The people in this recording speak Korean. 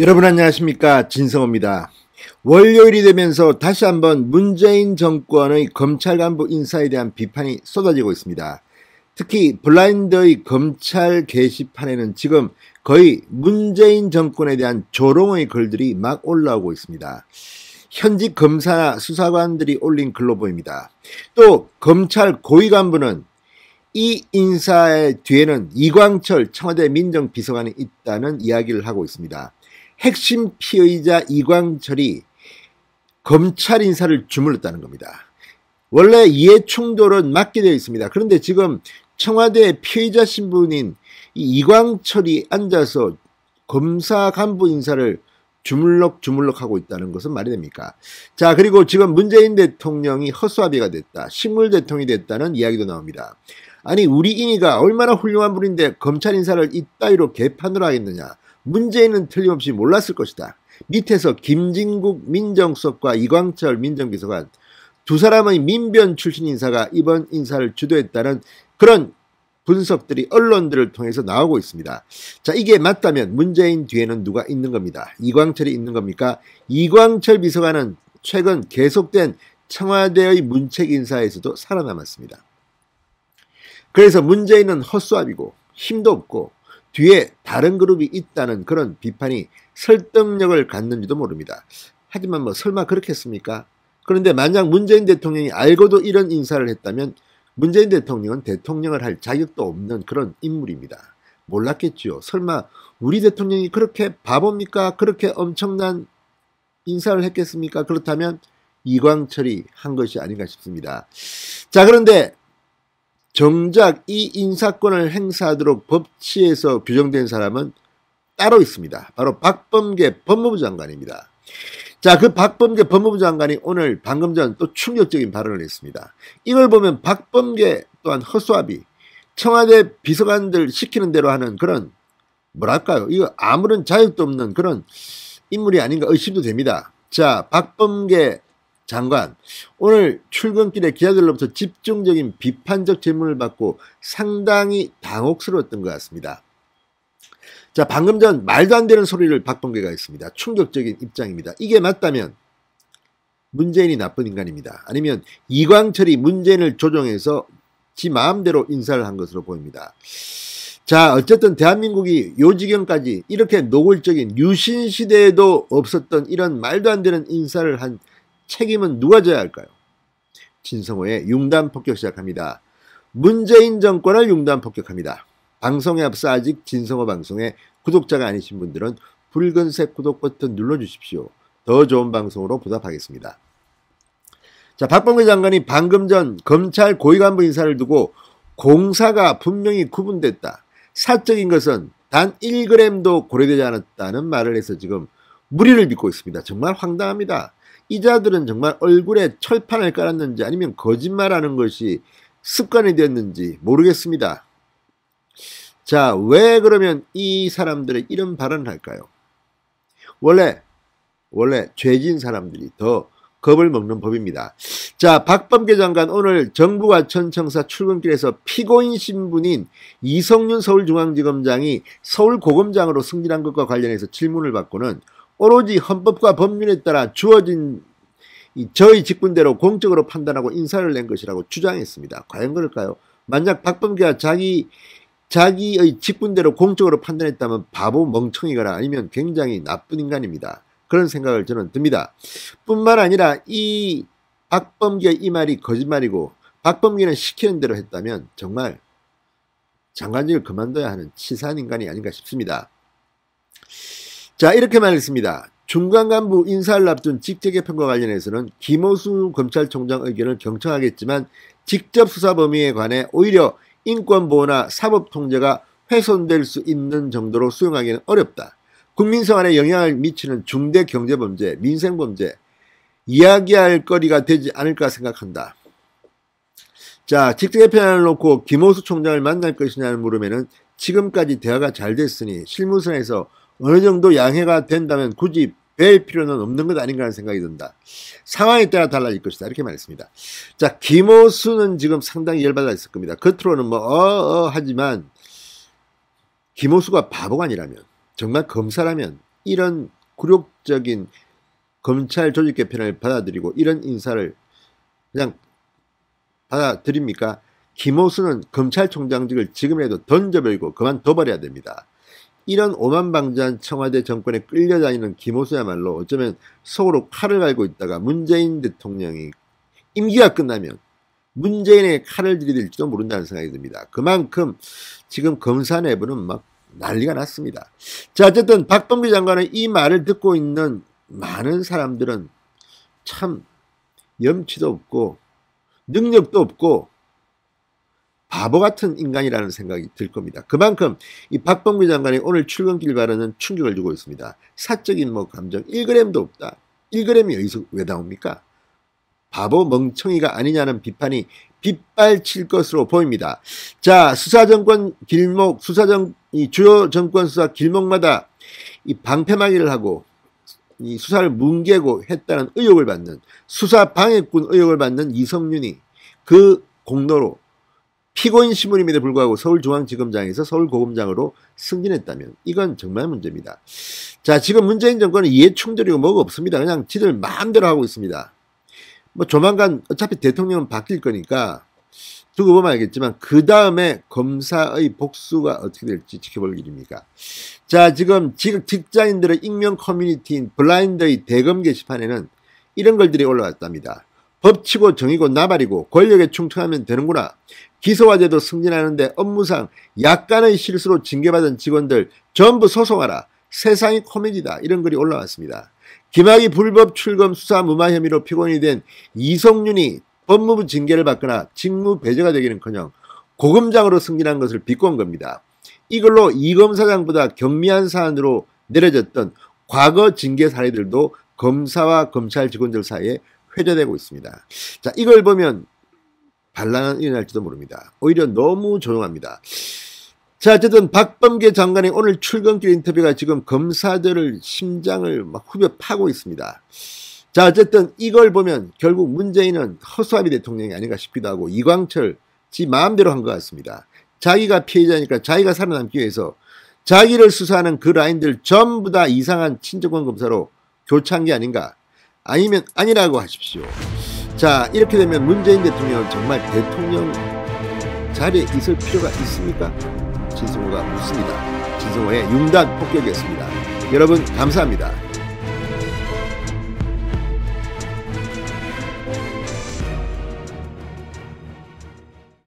여러분 안녕하십니까, 진성호입니다. 월요일이 되면서 다시 한번 문재인 정권의 검찰 간부 인사에 대한 비판이 쏟아지고 있습니다. 특히 블라인드의 검찰 게시판에는 지금 거의 문재인 정권에 대한 조롱의 글들이 막 올라오고 있습니다. 현직 검사나 수사관들이 올린 글로 보입니다. 또 검찰 고위 간부는 이 인사의 뒤에는 이광철 청와대 민정비서관이 있다는 이야기를 하고 있습니다. 핵심 피의자 이광철이 검찰 인사를 주물렀다는 겁니다. 원래 이해충돌은 막게 되어 있습니다. 그런데 지금 청와대 피의자 신분인 이광철이 앉아서 검사 간부 인사를 주물럭 하고 있다는 것은 말이 됩니까? 자, 그리고 지금 문재인 대통령이 허수아비가 됐다, 식물 대통령이 됐다는 이야기도 나옵니다. 아니, 우리 인이가 얼마나 훌륭한 분인데 검찰 인사를 이따위로 개판으로 하겠느냐. 문재인은 틀림없이 몰랐을 것이다. 밑에서 김진국 민정수석과 이광철 민정비서관 두 사람의 민변 출신 인사가 이번 인사를 주도했다는 그런 분석들이 언론들을 통해서 나오고 있습니다. 자, 이게 맞다면 문재인 뒤에는 누가 있는 겁니다. 이광철이 있는 겁니까? 이광철 비서관은 최근 계속된 청와대의 문책 인사에서도 살아남았습니다. 그래서 문재인은 헛수합이고 힘도 없고 뒤에 다른 그룹이 있다는 그런 비판이 설득력을 갖는지도 모릅니다. 하지만 뭐 설마 그렇겠습니까? 그런데 만약 문재인 대통령이 알고도 이런 인사를 했다면 문재인 대통령은 대통령을 할 자격도 없는 그런 인물입니다. 몰랐겠지요. 설마 우리 대통령이 그렇게 바보입니까? 그렇게 엄청난 인사를 했겠습니까? 그렇다면 이광철이 한 것이 아닌가 싶습니다. 자, 그런데 정작 이 인사권을 행사하도록 법치에서 규정된 사람은 따로 있습니다. 바로 박범계 법무부 장관입니다. 자, 그 박범계 법무부 장관이 오늘 방금 전 또 충격적인 발언을 했습니다. 이걸 보면 박범계 또한 허수아비, 청와대 비서관들 시키는 대로 하는 그런 뭐랄까요, 이거 아무런 자격도 없는 그런 인물이 아닌가 의심도 됩니다. 자, 박범계 장관 오늘 출근길에 기자들로부터 집중적인 비판적 질문을 받고 상당히 당혹스러웠던 것 같습니다. 자, 방금 전 말도 안 되는 소리를 박범계가 했습니다. 충격적인 입장입니다. 이게 맞다면 문재인이 나쁜 인간입니다. 아니면 이광철이 문재인을 조종해서 지 마음대로 인사를 한 것으로 보입니다. 자, 어쨌든 대한민국이 요 지경까지 이렇게 노골적인 유신시대에도 없었던 이런 말도 안 되는 인사를 한 책임은 누가 져야 할까요? 진성호의 융단 폭격 시작합니다. 문재인 정권을 융단 폭격합니다. 방송에 앞서 아직 진성호 방송에 구독자가 아니신 분들은 붉은색 구독 버튼 눌러주십시오. 더 좋은 방송으로 보답하겠습니다. 자, 박범계 장관이 방금 전 검찰 고위 간부 인사를 두고 공사가 분명히 구분됐다, 사적인 것은 단 1g도 고려되지 않았다는 말을 해서 지금 무리를 빚고 있습니다. 정말 황당합니다. 이 자들은 정말 얼굴에 철판을 깔았는지 아니면 거짓말하는 것이 습관이 되었는지 모르겠습니다. 자, 왜 그러면 이 사람들이 이런 발언을 할까요? 원래 죄진 사람들이 더 겁을 먹는 법입니다. 자, 박범계 장관 오늘 정부과천청사 출근길에서 피고인 신분인 이성윤 서울중앙지검장이 서울고검장으로 승진한 것과 관련해서 질문을 받고는 오로지 헌법과 법률에 따라 주어진 저의 직분대로 공적으로 판단하고 인사를 낸 것이라고 주장했습니다. 과연 그럴까요? 만약 박범계가 자기의 직분대로 공적으로 판단했다면 바보 멍청이거나 아니면 굉장히 나쁜 인간입니다. 그런 생각을 저는 듭니다. 뿐만 아니라 이 박범계 이 말이 거짓말이고 박범계는 시키는 대로 했다면 정말 장관직을 그만둬야 하는 치사한 인간이 아닌가 싶습니다. 자, 이렇게 말했습니다. 중간 간부 인사를 앞둔 직제 개편과 관련해서는 김호수 검찰총장 의견을 경청하겠지만 직접 수사 범위에 관해 오히려 인권보호나 사법통제가 훼손될 수 있는 정도로 수용하기는 어렵다. 국민 생활에 영향을 미치는 중대 경제범죄, 민생범죄 이야기할 거리가 되지 않을까 생각한다. 자, 직제 개편을 놓고 김호수 총장을 만날 것이냐는 물음에는 지금까지 대화가 잘 됐으니 실무선에서 어느 정도 양해가 된다면 굳이 뵐 필요는 없는 것 아닌가 하는 생각이 든다. 상황에 따라 달라질 것이다. 이렇게 말했습니다. 자, 김호수는 지금 상당히 열받아 있을 겁니다. 겉으로는 하지만 김호수가 바보가 아니라면, 정말 검사라면 이런 굴욕적인 검찰 조직 개편을 받아들이고 이런 인사를 그냥 받아들입니까? 김호수는 검찰총장직을 지금이라도 던져버리고 그만둬버려야 됩니다. 이런 오만방자한 청와대 정권에 끌려다니는 김호수야말로 어쩌면 속으로 칼을 갈고 있다가 문재인 대통령이 임기가 끝나면 문재인의 칼을 들이댈지도 모른다는 생각이 듭니다. 그만큼 지금 검사 내부는 막 난리가 났습니다. 자, 어쨌든 박범계 장관의 이 말을 듣고 있는 많은 사람들은 참 염치도 없고 능력도 없고 바보 같은 인간이라는 생각이 들 겁니다. 그만큼 이 박범계 장관의 오늘 출근길 발언은 충격을 주고 있습니다. 사적인 뭐 감정 1g도 없다. 1g이 여기서 왜 나옵니까? 바보 멍청이가 아니냐는 비판이 빗발칠 것으로 보입니다. 자, 수사정권 길목, 이 주요 정권 수사 길목마다 이 방패막이를 하고 이 수사를 뭉개고 했다는 의혹을 받는 수사방해꾼 의혹을 받는 이성윤이 그 공로로 피고인 신분임에도 불구하고 서울중앙지검장에서 서울고검장으로 승진했다면 이건 정말 문제입니다. 자, 지금 문재인 정권은 이해충돌이고 뭐가 없습니다. 그냥 지들 마음대로 하고 있습니다. 뭐 조만간 어차피 대통령은 바뀔 거니까 두고 보면 알겠지만 그 다음에 검사의 복수가 어떻게 될지 지켜볼 일입니다. 자, 지금 직장인들의 익명 커뮤니티인 블라인드의 대검 게시판에는 이런 글들이 올라왔답니다. 법치고 정의고 나발이고 권력에 충성하면 되는구나. 기소화돼도 승진하는데 업무상 약간의 실수로 징계받은 직원들 전부 소송하라. 세상이 코미디다. 이런 글이 올라왔습니다. 김학의 불법 출검 수사 무마 혐의로 피고인이 된 이성윤이 법무부 징계를 받거나 직무 배제가 되기는커녕 고검장으로 승진한 것을 비꼰 겁니다. 이걸로 이 검사장보다 경미한 사안으로 내려졌던 과거 징계 사례들도 검사와 검찰 직원들 사이에 회자되고 있습니다. 자, 이걸 보면 반란은 일어날지도 모릅니다. 오히려 너무 조용합니다. 자, 어쨌든 박범계 장관의 오늘 출근길 인터뷰가 지금 검사들을 심장을 막 후벼 파고 있습니다. 자, 어쨌든 이걸 보면 결국 문재인은 허수아비 대통령이 아닌가 싶기도 하고 이광철 지 마음대로 한 것 같습니다. 자기가 피해자니까 자기가 살아남기 위해서 자기를 수사하는 그 라인들 전부 다 이상한 친정권 검사로 교체한 게 아닌가. 아니면 아니라고 하십시오. 자, 이렇게 되면 문재인 대통령은 정말 대통령 자리에 있을 필요가 있습니까? 진성호가 묻습니다. 진성호의 융단 폭격이었습니다. 여러분 감사합니다.